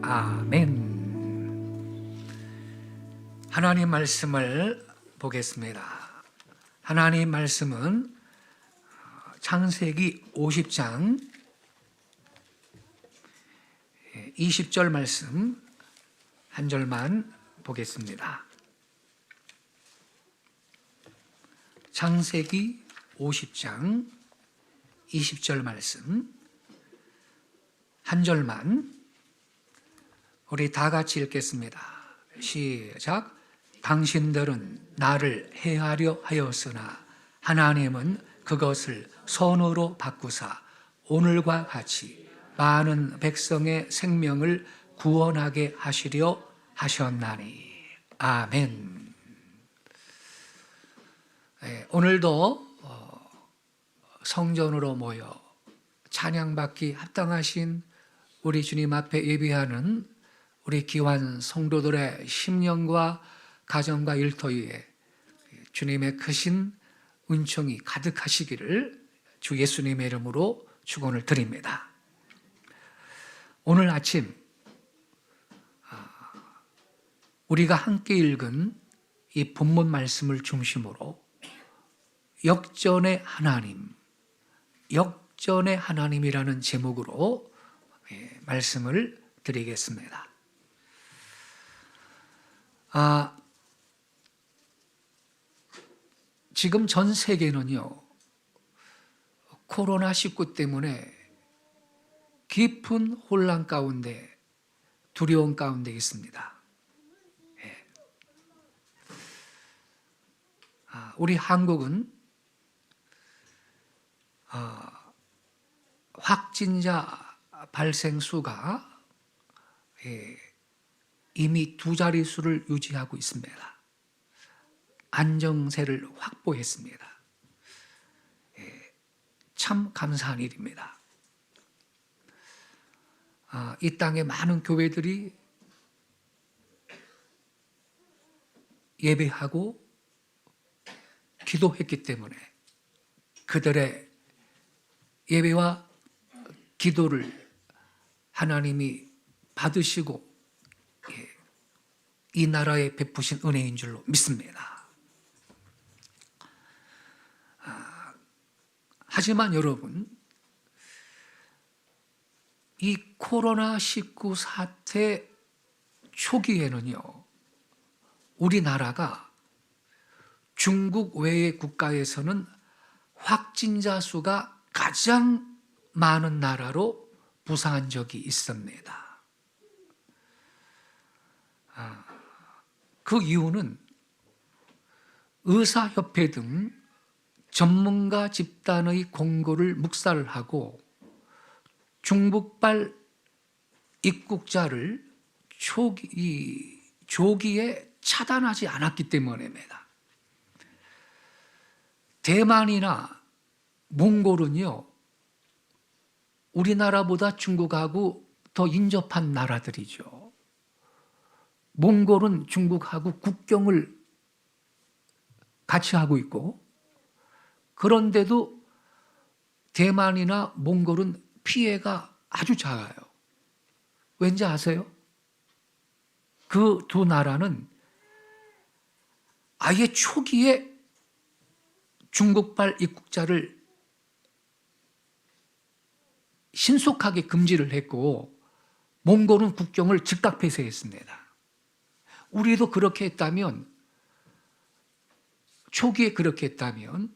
아멘. 하나님 말씀을 보겠습니다. 하나님 말씀은 창세기 50장 20절 말씀 한 절만 보겠습니다. 창세기 50장 20절 말씀 한 절만 우리 다 같이 읽겠습니다. 시작. 당신들은 나를 해하려 하였으나 하나님은 그것을 선으로 바꾸사 오늘과 같이 많은 백성의 생명을 구원하게 하시려 하셨나니. 아멘. 오늘도 성전으로 모여 찬양받기 합당하신 우리 주님 앞에 예비하는 우리 귀한 성도들의 심령과 가정과 일터위에 주님의 크신 은총이 가득하시기를 주 예수님의 이름으로 축원을 드립니다. 오늘 아침 우리가 함께 읽은 이 본문 말씀을 중심으로 역전의 하나님, 역전의 하나님이라는 제목으로 말씀을 드리겠습니다. 지금 전 세계는요, 코로나19 때문에 깊은 혼란 가운데, 두려움 가운데 있습니다. 우리 한국은 확진자 발생 수가 이미 두 자릿수를 유지하고 있습니다. 안정세를 확보했습니다. 참 감사한 일입니다. 이 땅의 많은 교회들이 예배하고 기도했기 때문에 그들의 예배와 기도를 하나님이 받으시고 이 나라에 베푸신 은혜인 줄로 믿습니다. 하지만 여러분, 이 코로나19 사태 초기에는요, 우리나라가 중국 외의 국가에서는 확진자 수가 가장 많은 나라로 부상한 적이 있습니다. 그 이유는 의사협회 등 전문가 집단의 공고를 묵살을 하고 중국발 입국자를 조기에 차단하지 않았기 때문입니다. 대만이나 몽골은요, 우리나라보다 중국하고 더 인접한 나라들이죠. 몽골은 중국하고 국경을 같이 하고 있고, 그런데도 대만이나 몽골은 피해가 아주 작아요. 왠지 아세요? 그 두 나라는 아예 초기에 중국발 입국자를 신속하게 금지를 했고, 몽골은 국경을 즉각 폐쇄했습니다. 우리도 그렇게 했다면, 초기에 그렇게 했다면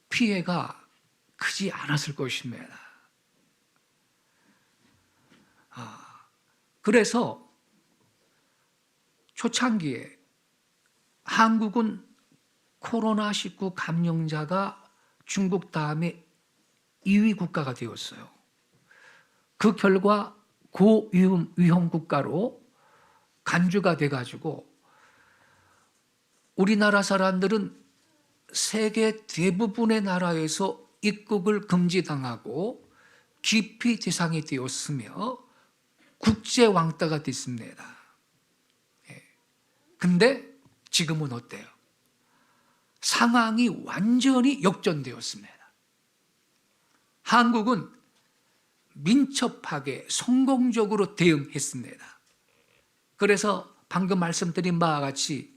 피해가 크지 않았을 것입니다. 그래서 초창기에 한국은 코로나19 감염자가 중국 다음에 2위 국가가 되었어요. 그 결과 고위험 국가로 간주가 돼가지고 우리나라 사람들은 세계 대부분의 나라에서 입국을 금지당하고 기피 대상이 되었으며 국제 왕따가 됐습니다. 근데 지금은 어때요? 상황이 완전히 역전되었습니다. 한국은 민첩하게 성공적으로 대응했습니다. 그래서 방금 말씀드린 바와 같이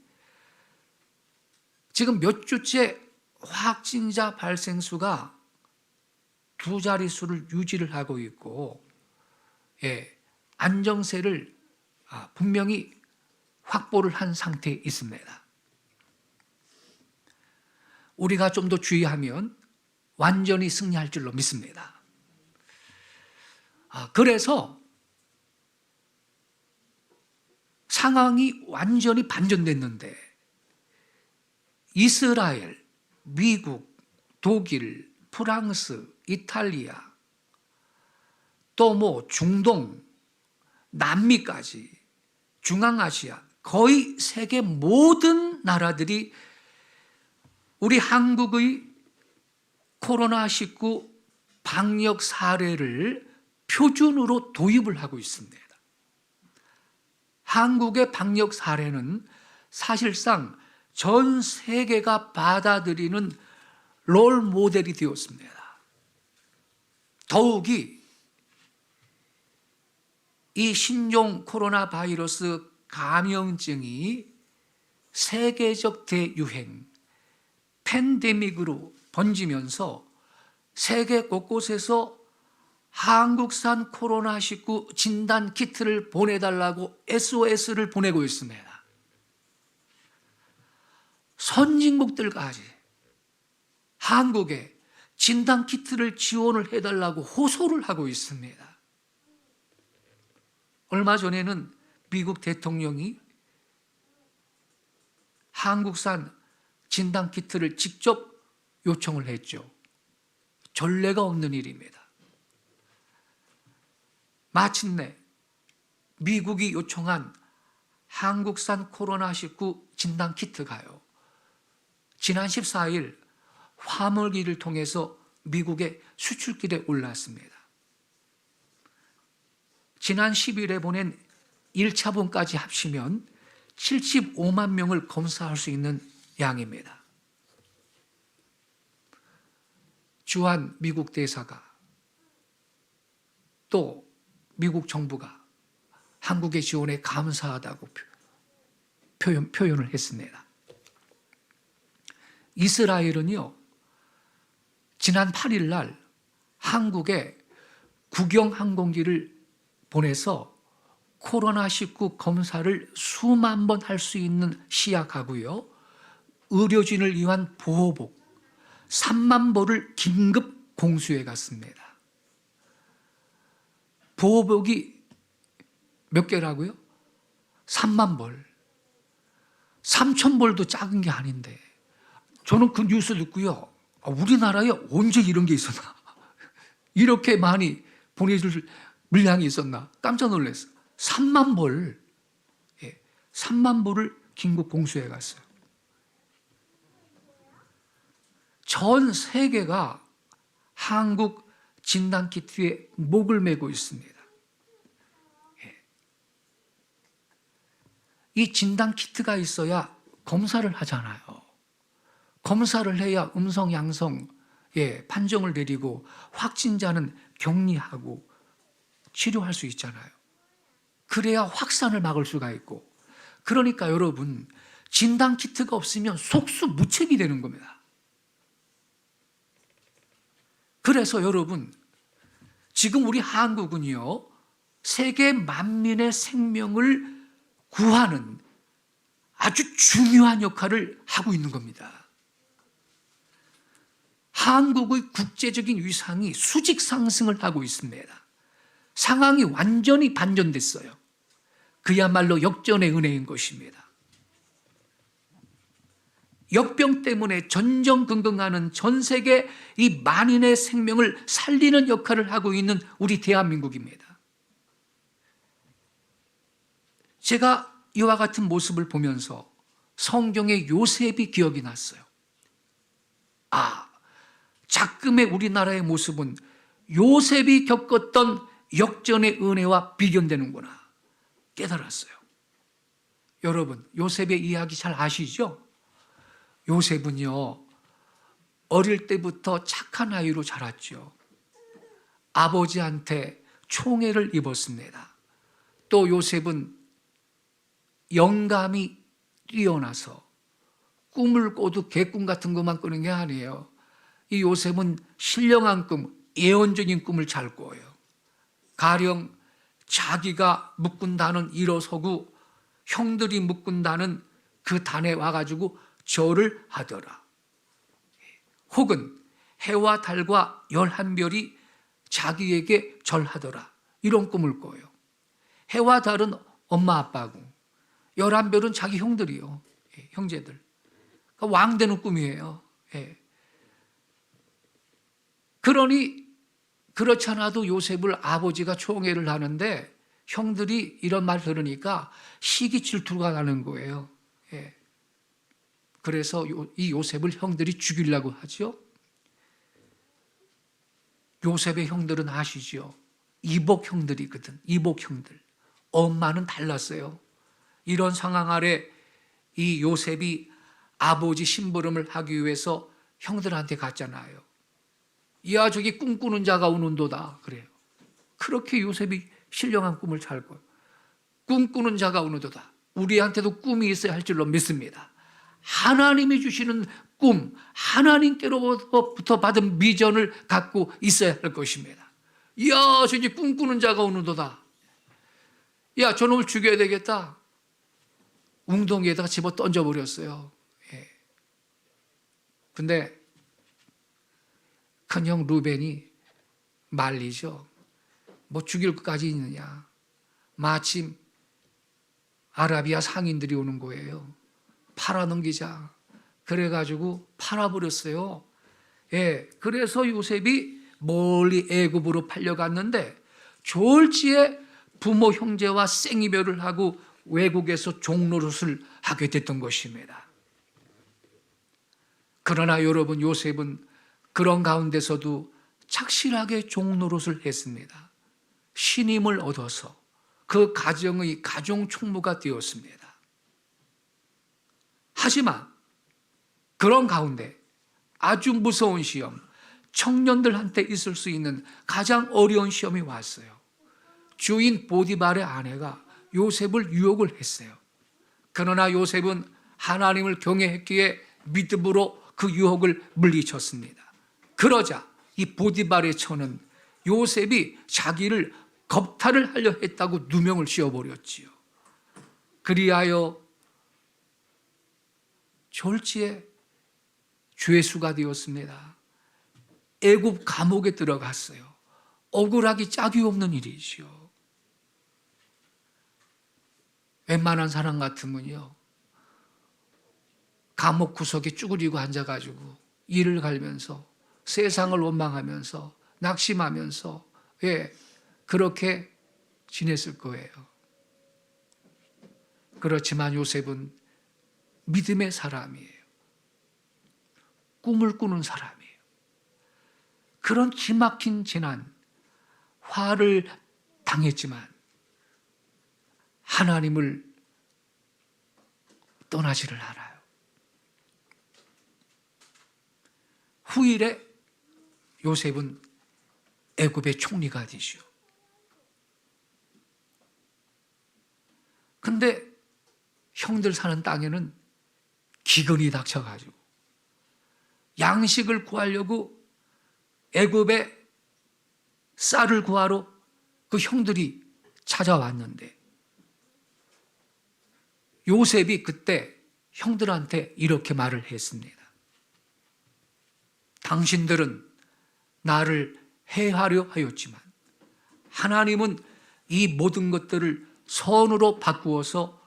지금 몇 주째 확진자 발생 수가 두 자릿수를 유지를 하고 있고, 안정세를 분명히 확보를 한 상태에 있습니다. 우리가 좀 더 주의하면 완전히 승리할 줄로 믿습니다. 그래서 상황이 완전히 반전됐는데 이스라엘, 미국, 독일, 프랑스, 이탈리아, 또 중동, 남미까지, 중앙아시아, 거의 세계 모든 나라들이 우리 한국의 코로나19 방역 사례를 표준으로 도입을 하고 있습니다. 한국의 방역 사례는 사실상 전 세계가 받아들이는 롤 모델이 되었습니다. 더욱이 이 신종 코로나 바이러스 감염증이 세계적 대유행, 팬데믹으로 번지면서 세계 곳곳에서 한국산 코로나19 진단 키트를 보내달라고 SOS를 보내고 있습니다. 선진국들까지 한국에 진단 키트를 지원을 해달라고 호소를 하고 있습니다. 얼마 전에는 미국 대통령이 한국산 진단 키트를 직접 요청을 했죠. 전례가 없는 일입니다. 마침내 미국이 요청한 한국산 코로나19 진단 키트가요, 지난 14일 화물기를 통해서 미국의 수출길에 올랐습니다. 지난 10일에 보낸 1차분까지 합치면 75만 명을 검사할 수 있는 양입니다. 주한 미국 대사가 또 미국 정부가 한국의 지원에 감사하다고 표현을 했습니다. 이스라엘은요, 지난 8일 날 한국에 국영 항공기를 보내서 코로나19 검사를 수만 번 할 수 있는 시약하고요, 의료진을 위한 보호복 3만 벌을 긴급 공수해 갔습니다. 보호복이 몇 개라고요? 3만 벌. 3천 벌도 작은 게 아닌데, 저는 그 뉴스 듣고요, 우리나라에 언제 이런 게 있었나? 이렇게 많이 보내줄 물량이 있었나? 깜짝 놀랐어요. 3만 벌, 3만 벌을 긴급 공수해 갔어요. 전 세계가 한국 진단키트에 목을 메고 있습니다. 이 진단키트가 있어야 검사를 하잖아요. 검사를 해야 음성, 양성 판정을 내리고 확진자는 격리하고 치료할 수 있잖아요. 그래야 확산을 막을 수가 있고, 그러니까 여러분, 진단키트가 없으면 속수무책이 되는 겁니다. 그래서 여러분, 지금 우리 한국은요, 세계 만민의 생명을 구하는 아주 중요한 역할을 하고 있는 겁니다. 한국의 국제적인 위상이 수직 상승을 하고 있습니다. 상황이 완전히 반전됐어요. 그야말로 역전의 은혜인 것입니다. 역병 때문에 전전긍긍하는 전 세계 이 만인의 생명을 살리는 역할을 하고 있는 우리 대한민국입니다. 제가 이와 같은 모습을 보면서 성경의 요셉이 기억이 났어요. 작금의 우리나라의 모습은 요셉이 겪었던 역전의 은혜와 비견되는구나 깨달았어요. 여러분, 요셉의 이야기 잘 아시죠? 요셉은요, 어릴 때부터 착한 아이로 자랐죠. 아버지한테 총애를 입었습니다. 또 요셉은 영감이 뛰어나서 꿈을 꿔도 개꿈 같은 것만 꾸는 게 아니에요. 이 요셉은 신령한 꿈, 예언적인 꿈을 잘 꿔요. 가령 자기가 묶은 단은 일어서고 형들이 묶은 단은 그 단에 와가지고 절을 하더라. 혹은 해와 달과 11별이 자기에게 절하더라. 이런 꿈을 꿔요. 해와 달은 엄마 아빠고 11별은 자기 형들이요. 형제들. 그러니까 왕 되는 꿈이에요. 그러니 그렇잖아도 요셉을 아버지가 총애를 하는데 형들이 이런 말 들으니까 시기 질투가 나는 거예요. 그래서 이 요셉을 형들이 죽이려고 하죠. 요셉의 형들은 아시죠? 이복 형들이거든. 이복 형들. 엄마는 달랐어요. 이런 상황 아래 이 요셉이 아버지 심부름을 하기 위해서 형들한테 갔잖아요. 이야 저기 꿈꾸는 자가 오는도다 그래요. 그렇게 요셉이 신령한 꿈을 잘 꿔요. 꿈꾸는 자가 오는도다. 우리한테도 꿈이 있어야 할 줄로 믿습니다. 하나님이 주시는 꿈, 하나님께로부터 받은 비전을 갖고 있어야 할 것입니다. 이야 저기 꿈꾸는 자가 오는도다. 야 저놈을 죽여야 되겠다. 웅덩이에다가 집어 던져버렸어요. 근데 큰형 루벤이 말리죠. 뭐 죽일 것까지 있느냐. 마침 아라비아 상인들이 오는 거예요. 팔아넘기자. 그래가지고 팔아버렸어요. 그래서 요셉이 멀리 애굽으로 팔려갔는데 졸지에 부모 형제와 생이별을 하고 외국에서 종노릇을 하게 됐던 것입니다. 그러나 여러분 요셉은 그런 가운데서도 착실하게 종노릇을 했습니다. 신임을 얻어서 그 가정의 가정 총무가 되었습니다. 하지만 그런 가운데 아주 무서운 시험, 청년들한테 있을 수 있는 가장 어려운 시험이 왔어요. 주인 보디발의 아내가 요셉을 유혹을 했어요. 그러나 요셉은 하나님을 경외했기에 믿음으로 그 유혹을 물리쳤습니다. 그러자 이 보디발의 처는 요셉이 자기를 겁탈을 하려 했다고 누명을 씌워버렸지요. 그리하여 졸지에 죄수가 되었습니다. 애굽 감옥에 들어갔어요. 억울하기 짝이 없는 일이지요. 웬만한 사람 같으면요 감옥 구석에 쭈그리고 앉아가지고 이를 갈면서 세상을 원망하면서 낙심하면서 그렇게 지냈을 거예요. 그렇지만 요셉은 믿음의 사람이에요. 꿈을 꾸는 사람이에요. 그런 기막힌 재난, 화를 당했지만 하나님을 떠나지를 않아요. 후일에 요셉은 애굽의 총리가 되죠. 근데 형들 사는 땅에는 기근이 닥쳐가지고 양식을 구하려고 애굽에 쌀을 구하러 그 형들이 찾아왔는데 요셉이 그때 형들한테 이렇게 말을 했습니다. 당신들은 나를 해하려 하였지만 하나님은 이 모든 것들을 선으로 바꾸어서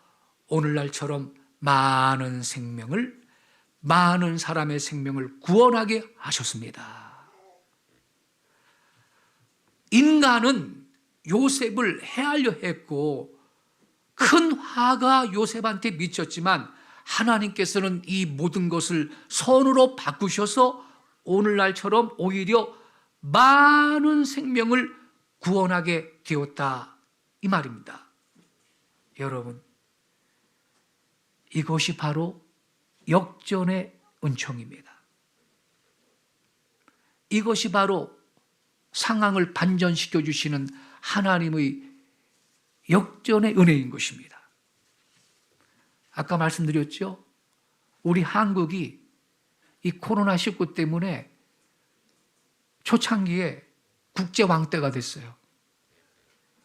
오늘날처럼 많은 생명을, 많은 사람의 생명을 구원하게 하셨습니다. 인간은 요셉을 해하려 했고 큰 화가 요셉한테 미쳤지만 하나님께서는 이 모든 것을 선으로 바꾸셔서 오늘날처럼 오히려 많은 생명을 구원하게 되었다 이 말입니다. 여러분, 이것이 바로 역전의 은총입니다. 이것이 바로 상황을 반전시켜 주시는 하나님의 역전의 은혜인 것입니다. 아까 말씀드렸죠? 우리 한국이 이 코로나19 때문에 초창기에 국제 왕따가 됐어요.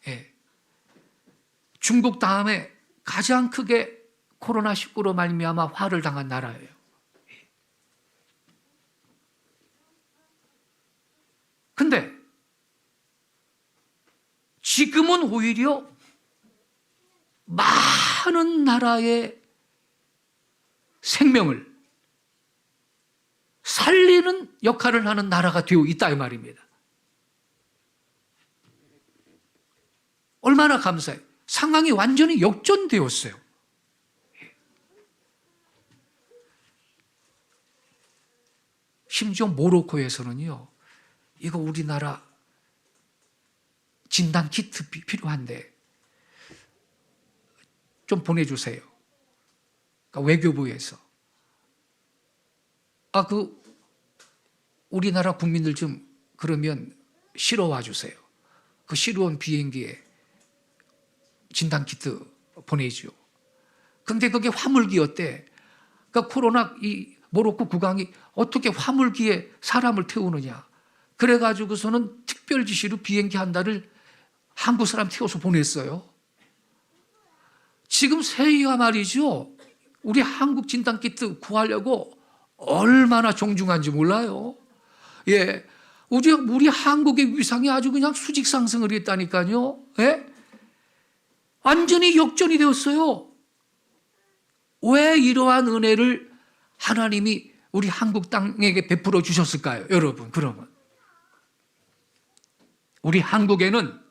예. 중국 다음에 가장 크게 코로나19로 말미암아 화를 당한 나라예요. 근데 지금은 오히려 많은 나라의 생명을 살리는 역할을 하는 나라가 되어 있다 이 말입니다. 얼마나 감사해요. 상황이 완전히 역전되었어요. 심지어 모로코에서는요, 이거 우리나라 진단 키트 필요한데 좀 보내주세요. 그러니까 외교부에서 우리나라 국민들 좀 그러면 실어 와 주세요. 그 실어 온 비행기에 진단 키트 보내죠. 근데 그게 화물기였대. 그러니까 코로나 이 모로코 국왕이 어떻게 화물기에 사람을 태우느냐. 그래가지고서는 특별 지시로 비행기 한 달을 한국 사람 태워서 보냈어요. 지금 세계가 말이죠. 우리 한국 진단 키트 구하려고 얼마나 정중한지 몰라요. 예, 우리 한국의 위상이 아주 그냥 수직 상승을 했다니까요. 예? 완전히 역전이 되었어요. 왜 이러한 은혜를 하나님이 우리 한국 땅에게 베풀어 주셨을까요? 여러분, 그러면 우리 한국에는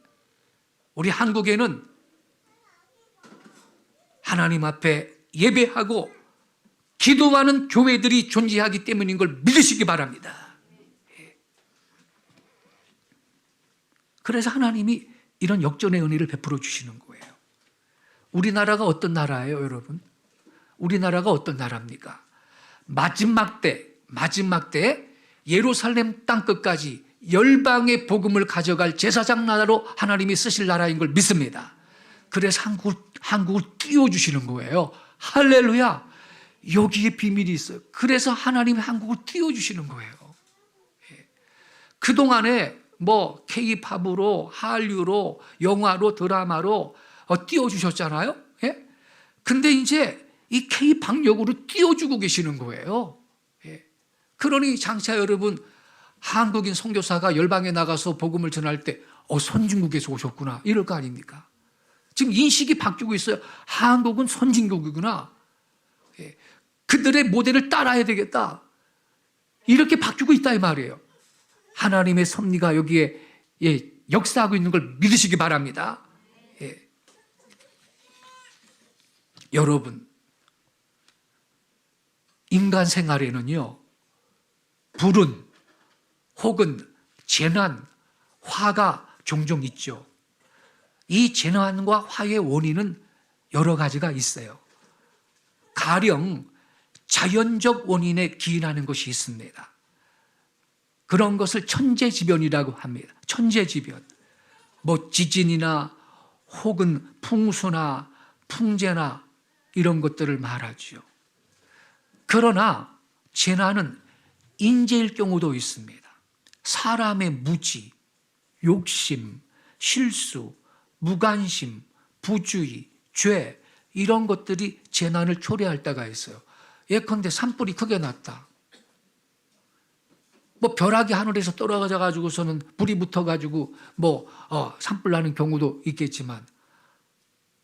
하나님 앞에 예배하고 기도하는 교회들이 존재하기 때문인 걸 믿으시기 바랍니다. 그래서 하나님이 이런 역전의 은혜를 베풀어 주시는 거예요. 우리나라가 어떤 나라예요, 여러분? 우리나라가 어떤 나라입니까? 마지막 때 예루살렘 땅 끝까지 열방의 복음을 가져갈 제사장 나라로 하나님이 쓰실 나라인 걸 믿습니다. 그래서 한국을 띄워주시는 거예요. 할렐루야. 여기에 비밀이 있어요. 그래서 하나님이 한국을 띄워주시는 거예요. 그동안에 K-팝으로, 한류로, 영화로, 드라마로 띄워주셨잖아요. 예? 근데 이제 이 K-방역으로 띄워주고 계시는 거예요. 예. 그러니 장차 여러분, 한국인 선교사가 열방에 나가서 복음을 전할 때 선진국에서 오셨구나 이럴 거 아닙니까? 지금 인식이 바뀌고 있어요. 한국은 선진국이구나. 예. 그들의 모델을 따라야 되겠다. 이렇게 바뀌고 있다 이 말이에요. 하나님의 섭리가 여기에 역사하고 있는 걸 믿으시기 바랍니다. 예. 여러분, 인간 생활에는요, 불운 혹은 재난, 화가 종종 있죠. 이 재난과 화의 원인은 여러 가지가 있어요. 가령 자연적 원인에 기인하는 것이 있습니다. 그런 것을 천재지변이라고 합니다. 천재지변. 지진이나 혹은 풍수나 풍재나 이런 것들을 말하죠. 그러나 재난은 인재일 경우도 있습니다. 사람의 무지, 욕심, 실수, 무관심, 부주의, 죄 이런 것들이 재난을 초래할 때가 있어요. 예컨대 산불이 크게 났다. 벼락이 하늘에서 떨어져 가지고서는 불이 붙어 가지고 산불 나는 경우도 있겠지만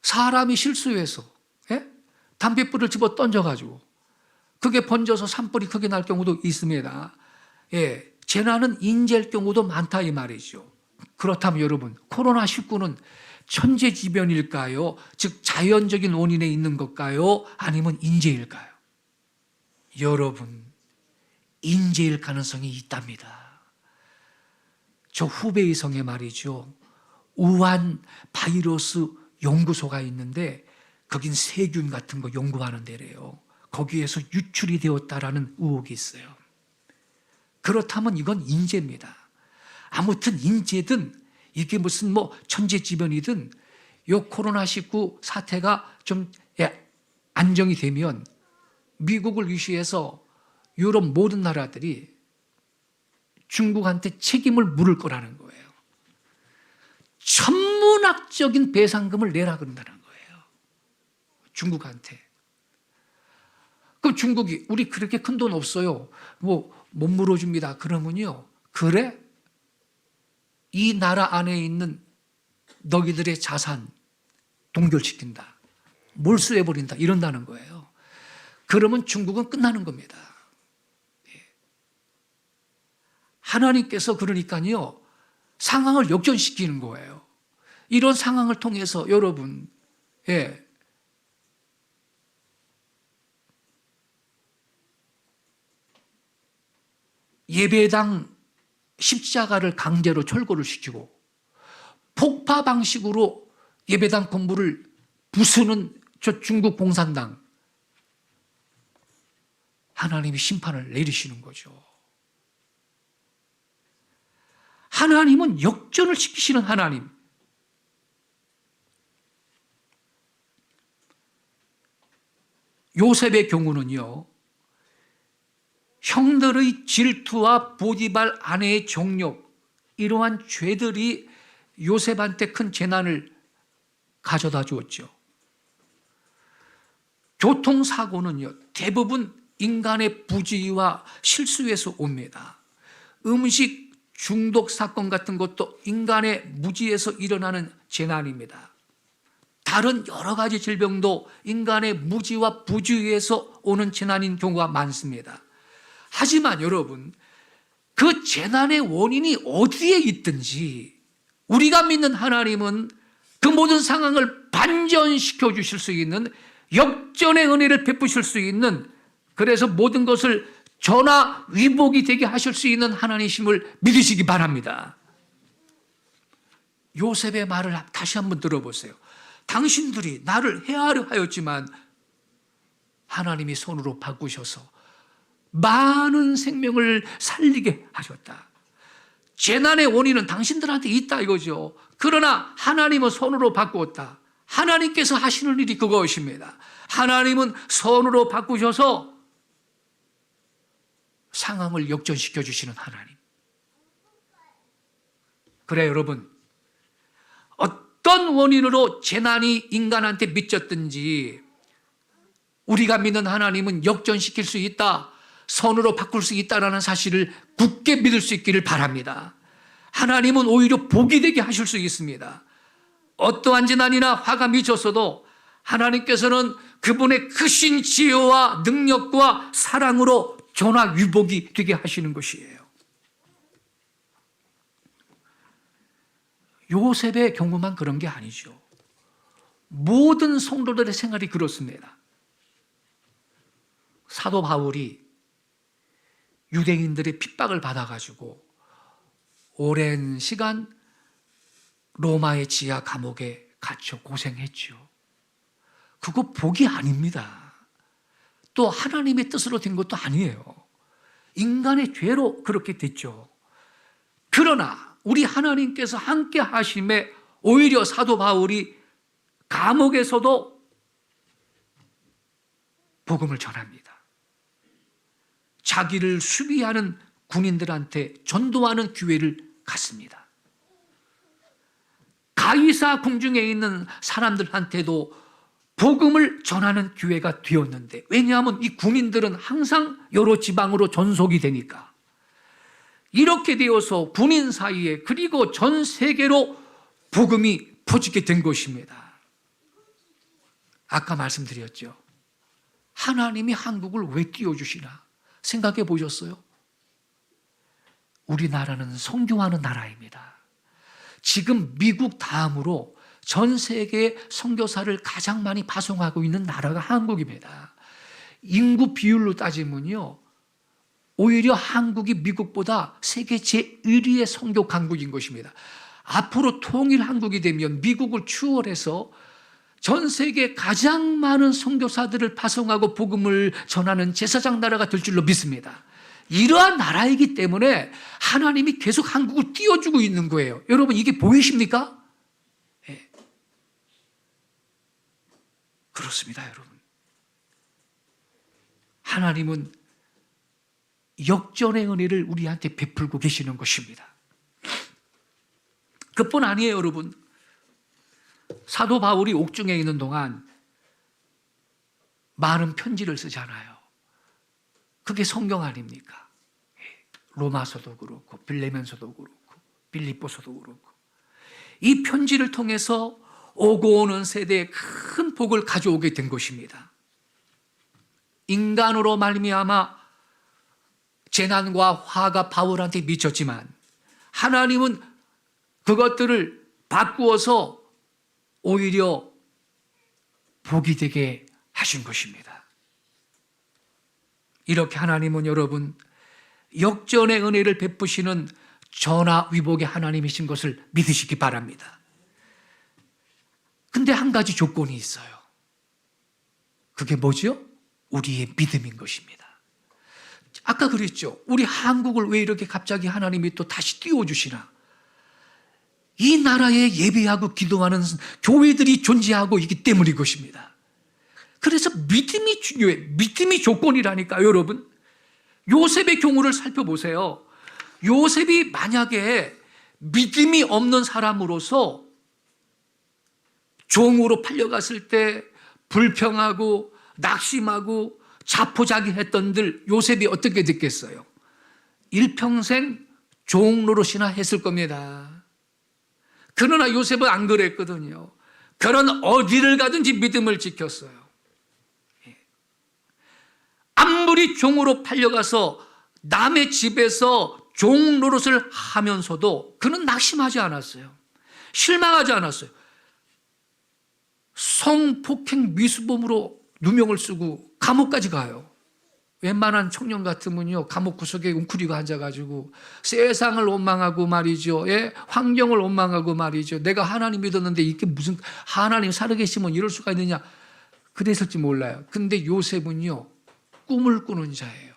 사람이 실수해서 담뱃불을 집어 던져 가지고 그게 번져서 산불이 크게 날 경우도 있습니다. 예, 재난은 인재일 경우도 많다 이 말이죠. 그렇다면 여러분, 코로나19는 천재지변일까요? 즉 자연적인 원인에 있는 것일까요? 아니면 인재일까요? 여러분, 인재일 가능성이 있답니다. 저 후베이 성에 말이죠, 우한 바이러스 연구소가 있는데 거긴 세균 같은 거 연구하는 데래요. 거기에서 유출이 되었다라는 의혹이 있어요. 그렇다면 이건 인재입니다. 아무튼 인재든 이게 무슨 뭐 천재지변이든 요 코로나19 사태가 좀 안정이 되면 미국을 위시해서 유럽 모든 나라들이 중국한테 책임을 물을 거라는 거예요. 천문학적인 배상금을 내라 그런다는 거예요. 중국한테. 그럼 중국이 우리 그렇게 큰 돈 없어요. 뭐 못 물어줍니다. 그러면요. 그래? 이 나라 안에 있는 너희들의 자산 동결시킨다. 몰수해버린다. 이런다는 거예요. 그러면 중국은 끝나는 겁니다. 하나님께서 그러니까요. 상황을 역전시키는 거예요. 이런 상황을 통해서 여러분, 예배당 십자가를 강제로 철거를 시키고 폭파 방식으로 예배당 건물을 부수는 저 중국 공산당, 하나님이 심판을 내리시는 거죠. 하나님은 역전을 시키시는 하나님. 요셉의 경우는요, 형들의 질투와 보디발 아내의 정욕, 이러한 죄들이 요셉한테 큰 재난을 가져다 주었죠. 교통사고는요, 대부분 인간의 부주의와 실수에서 옵니다. 음식 중독 사건 같은 것도 인간의 무지에서 일어나는 재난입니다. 다른 여러 가지 질병도 인간의 무지와 부주의에서 오는 재난인 경우가 많습니다. 하지만 여러분, 그 재난의 원인이 어디에 있든지 우리가 믿는 하나님은 그 모든 상황을 반전시켜 주실 수 있는 역전의 은혜를 베푸실 수 있는, 그래서 모든 것을 전화위복이 되게 하실 수 있는 하나님이심을 믿으시기 바랍니다. 요셉의 말을 다시 한번 들어보세요. 당신들이 나를 해하려 하였지만 하나님이 손으로 바꾸셔서 많은 생명을 살리게 하셨다. 재난의 원인은 당신들한테 있다 이거죠. 그러나 하나님은 손으로 바꾸었다. 하나님께서 하시는 일이 그것입니다. 하나님은 손으로 바꾸셔서 상황을 역전시켜 주시는 하나님. 그래 여러분, 어떤 원인으로 재난이 인간한테 미쳤든지 우리가 믿는 하나님은 역전시킬 수 있다, 손으로 바꿀 수 있다라는 사실을 굳게 믿을 수 있기를 바랍니다. 하나님은 오히려 복이 되게 하실 수 있습니다. 어떠한 재난이나 화가 미쳤어도 하나님께서는 그분의 크신 지혜와 능력과 사랑으로 전화위복이 되게 하시는 것이에요. 요셉의 경우만 그런 게 아니죠. 모든 성도들의 생활이 그렇습니다. 사도 바울이 유대인들의 핍박을 받아가지고 오랜 시간 로마의 지하 감옥에 갇혀 고생했죠. 그거 복이 아닙니다. 또 하나님의 뜻으로 된 것도 아니에요. 인간의 죄로 그렇게 됐죠. 그러나 우리 하나님께서 함께 하심에 오히려 사도 바울이 감옥에서도 복음을 전합니다. 자기를 수비하는 군인들한테 전도하는 기회를 갖습니다. 가이사 궁중에 있는 사람들한테도 복음을 전하는 기회가 되었는데, 왜냐하면 이 군인들은 항상 여러 지방으로 전속이 되니까 이렇게 되어서 군인 사이에 그리고 전 세계로 복음이 퍼지게 된 것입니다. 아까 말씀드렸죠. 하나님이 한국을 왜 띄워주시나 생각해 보셨어요? 우리나라는 선교하는 나라입니다. 지금 미국 다음으로 전 세계에 선교사를 가장 많이 파송하고 있는 나라가 한국입니다. 인구 비율로 따지면요, 오히려 한국이 미국보다 세계 제1위의 선교 강국인 것입니다. 앞으로 통일 한국이 되면 미국을 추월해서 전 세계 가장 많은 선교사들을 파송하고 복음을 전하는 제사장 나라가 될 줄로 믿습니다. 이러한 나라이기 때문에 하나님이 계속 한국을 띄워주고 있는 거예요. 여러분, 이게 보이십니까? 예. 그렇습니다, 여러분. 하나님은 역전의 은혜를 우리한테 베풀고 계시는 것입니다. 그뿐 아니에요, 여러분. 사도 바울이 옥중에 있는 동안 많은 편지를 쓰잖아요. 그게 성경 아닙니까? 로마서도 그렇고 빌레몬서도 그렇고 빌립보서도 그렇고 이 편지를 통해서 오고 오는 세대에 큰 복을 가져오게 된 것입니다. 인간으로 말미암아 재난과 화가 바울한테 미쳤지만 하나님은 그것들을 바꾸어서 오히려 복이 되게 하신 것입니다. 이렇게 하나님은 여러분 역전의 은혜를 베푸시는 전화위복의 하나님이신 것을 믿으시기 바랍니다. 근데 한 가지 조건이 있어요. 그게 뭐죠? 우리의 믿음인 것입니다. 아까 그랬죠. 우리 한국을 왜 이렇게 갑자기 하나님이 또 다시 띄워주시나? 이 나라에 예배하고 기도하는 교회들이 존재하고 있기 때문인 것입니다. 그래서 믿음이 중요해. 믿음이 조건이라니까, 여러분. 요셉의 경우를 살펴보세요. 요셉이 만약에 믿음이 없는 사람으로서 종으로 팔려갔을 때 불평하고 낙심하고 자포자기했던들 요셉이 어떻게 됐겠어요? 일평생 종 노릇이나 했을 겁니다. 그러나 요셉은 안 그랬거든요. 그런 어디를 가든지 믿음을 지켰어요. 아무리 종으로 팔려가서 남의 집에서 종 노릇을 하면서도 그는 낙심하지 않았어요. 실망하지 않았어요. 성폭행 미수범으로 누명을 쓰고 감옥까지 가요. 웬만한 청년 같으면요 감옥 구석에 웅크리고 앉아가지고 세상을 원망하고 말이죠. 예? 환경을 원망하고 말이죠. 내가 하나님 믿었는데 이게 무슨 하나님 살아계시면 이럴 수가 있느냐 그랬을지 몰라요. 근데 요셉은요 꿈을 꾸는 자예요.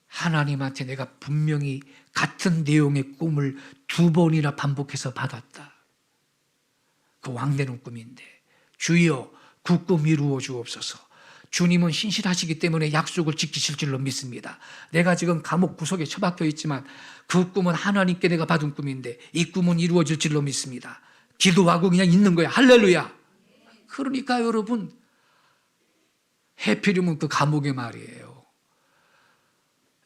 하나님한테 내가 분명히 같은 내용의 꿈을 2번이나 반복해서 받았다. 그 왕되는 꿈인데 주여 그 꿈 이루어 주옵소서. 주님은 신실하시기 때문에 약속을 지키실 줄로 믿습니다. 내가 지금 감옥 구석에 처박혀 있지만 그 꿈은 하나님께 내가 받은 꿈인데 이 꿈은 이루어질 줄로 믿습니다. 기도하고 그냥 있는 거야. 할렐루야. 그러니까 여러분 해피리면 그 감옥의 말이에요.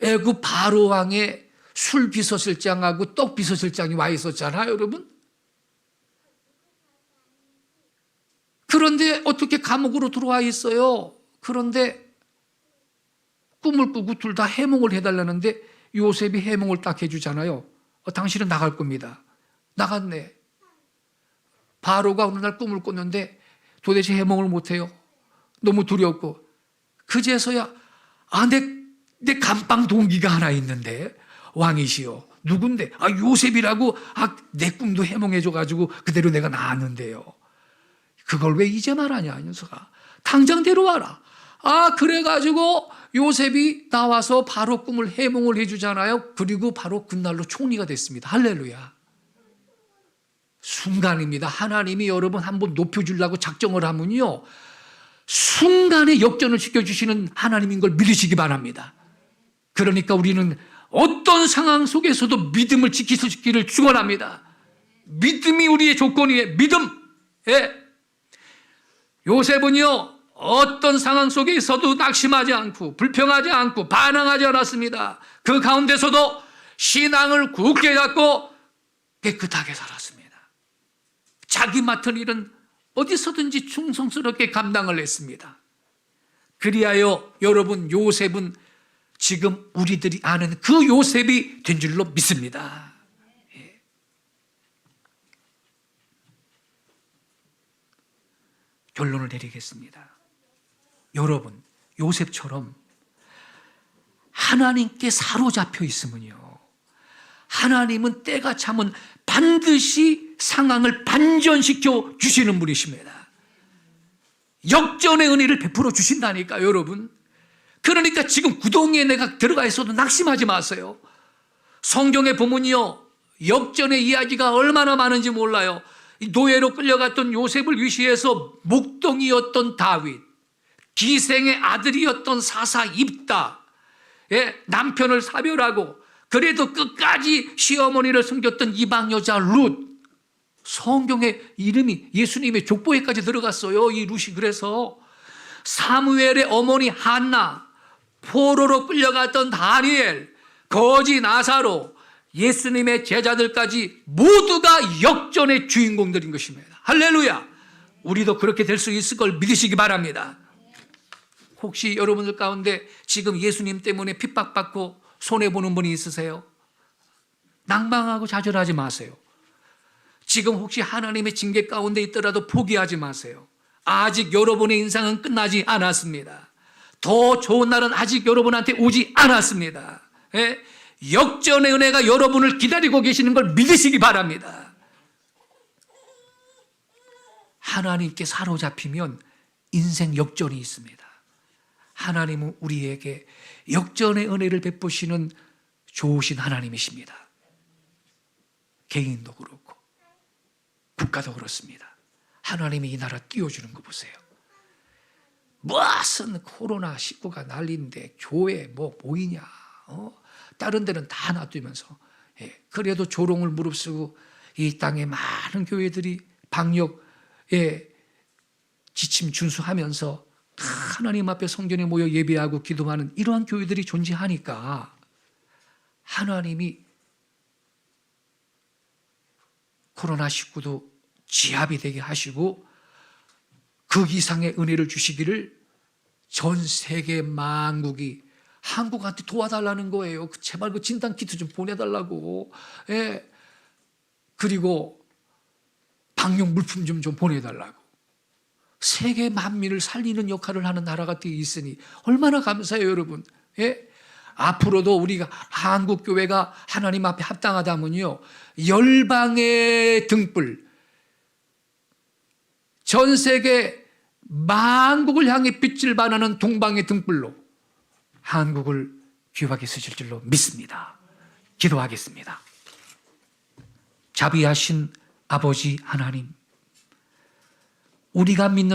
애굽 바로 왕의 술 비서실장하고 떡 비서실장이 와 있었잖아요, 여러분. 그런데 어떻게 감옥으로 들어와 있어요? 그런데 꿈을 꾸고 둘 다 해몽을 해달라는데 요셉이 해몽을 딱 해주잖아요. 당신은 나갈 겁니다. 나갔네. 바로가 어느 날 꿈을 꿨는데 도대체 해몽을 못해요. 너무 두렵고. 그제서야 내 감방 동기가 하나 있는데 왕이시여. 누군데? 요셉이라고. 내 꿈도 해몽해줘가지고 그대로 내가 나왔는데요. 그걸 왜 이제 말하냐, 이 녀석아. 당장 데려와라. 그래가지고 요셉이 나와서 바로 꿈을 해몽을 해주잖아요. 그리고 바로 그날로 총리가 됐습니다. 할렐루야. 순간입니다. 하나님이 여러분 한번 높여주려고 작정을 하면요. 순간에 역전을 시켜주시는 하나님인 걸 믿으시기 바랍니다. 그러니까 우리는 어떤 상황 속에서도 믿음을 지키기를 축원합니다. 믿음이 우리의 조건이에요. 믿음. 예. 요셉은요. 어떤 상황 속에 있어도 낙심하지 않고 불평하지 않고 반항하지 않았습니다. 그 가운데서도 신앙을 굳게 잡고 깨끗하게 살았습니다. 자기 맡은 일은 어디서든지 충성스럽게 감당을 했습니다. 그리하여 여러분 요셉은 지금 우리들이 아는 그 요셉이 된 줄로 믿습니다. 결론을 내리겠습니다. 여러분 요셉처럼 하나님께 사로잡혀 있으면요 하나님은 때가 차면 반드시 상황을 반전시켜 주시는 분이십니다. 역전의 은혜를 베풀어 주신다니까 여러분. 그러니까 지금 구덩이에 내가 들어가 있어도 낙심하지 마세요. 성경에 보면요, 역전의 이야기가 얼마나 많은지 몰라요. 노예로 끌려갔던 요셉을 위시해서 목동이었던 다윗, 기생의 아들이었던 사사 입다, 남편을 사별하고 그래도 끝까지 시어머니를 섬겼던 이방 여자 룻, 성경의 이름이 예수님의 족보에까지 들어갔어요. 이 룻이. 그래서 사무엘의 어머니 한나, 포로로 끌려갔던 다니엘, 거지 나사로, 예수님의 제자들까지 모두가 역전의 주인공들인 것입니다. 할렐루야. 우리도 그렇게 될 수 있을 걸 믿으시기 바랍니다. 혹시 여러분들 가운데 지금 예수님 때문에 핍박받고 손해보는 분이 있으세요? 낭망하고 좌절하지 마세요. 지금 혹시 하나님의 징계 가운데 있더라도 포기하지 마세요. 아직 여러분의 인생은 끝나지 않았습니다. 더 좋은 날은 아직 여러분한테 오지 않았습니다. 역전의 은혜가 여러분을 기다리고 계시는 걸 믿으시기 바랍니다. 하나님께 사로잡히면 인생 역전이 있습니다. 하나님은 우리에게 역전의 은혜를 베푸시는 좋으신 하나님이십니다. 개인도 그렇고 국가도 그렇습니다. 하나님이 이 나라 띄워주는 거 보세요. 무슨 코로나19가 난리인데 교회 뭐 보이냐, 다른 데는 다 놔두면서, 그래도 조롱을 무릅쓰고 이 땅에 많은 교회들이 방역에 지침 준수하면서 하나님 앞에 성전에 모여 예배하고 기도하는 이러한 교회들이 존재하니까 하나님이 코로나19도 지압이 되게 하시고 그 이상의 은혜를 주시기를 전 세계 만국이 한국한테 도와달라는 거예요. 제발 그 진단키트 좀 보내달라고. 그리고 방역 물품 좀 보내달라고. 세계 만민을 살리는 역할을 하는 나라가 되어 있으니 얼마나 감사해요, 여러분. 앞으로도 우리가 한국교회가 하나님 앞에 합당하다면요, 열방의 등불, 전 세계 만국을 향해 빛을 발하는 동방의 등불로 한국을 귀하게 쓰실 줄로 믿습니다. 기도하겠습니다. 자비하신 아버지 하나님, 우리가 믿는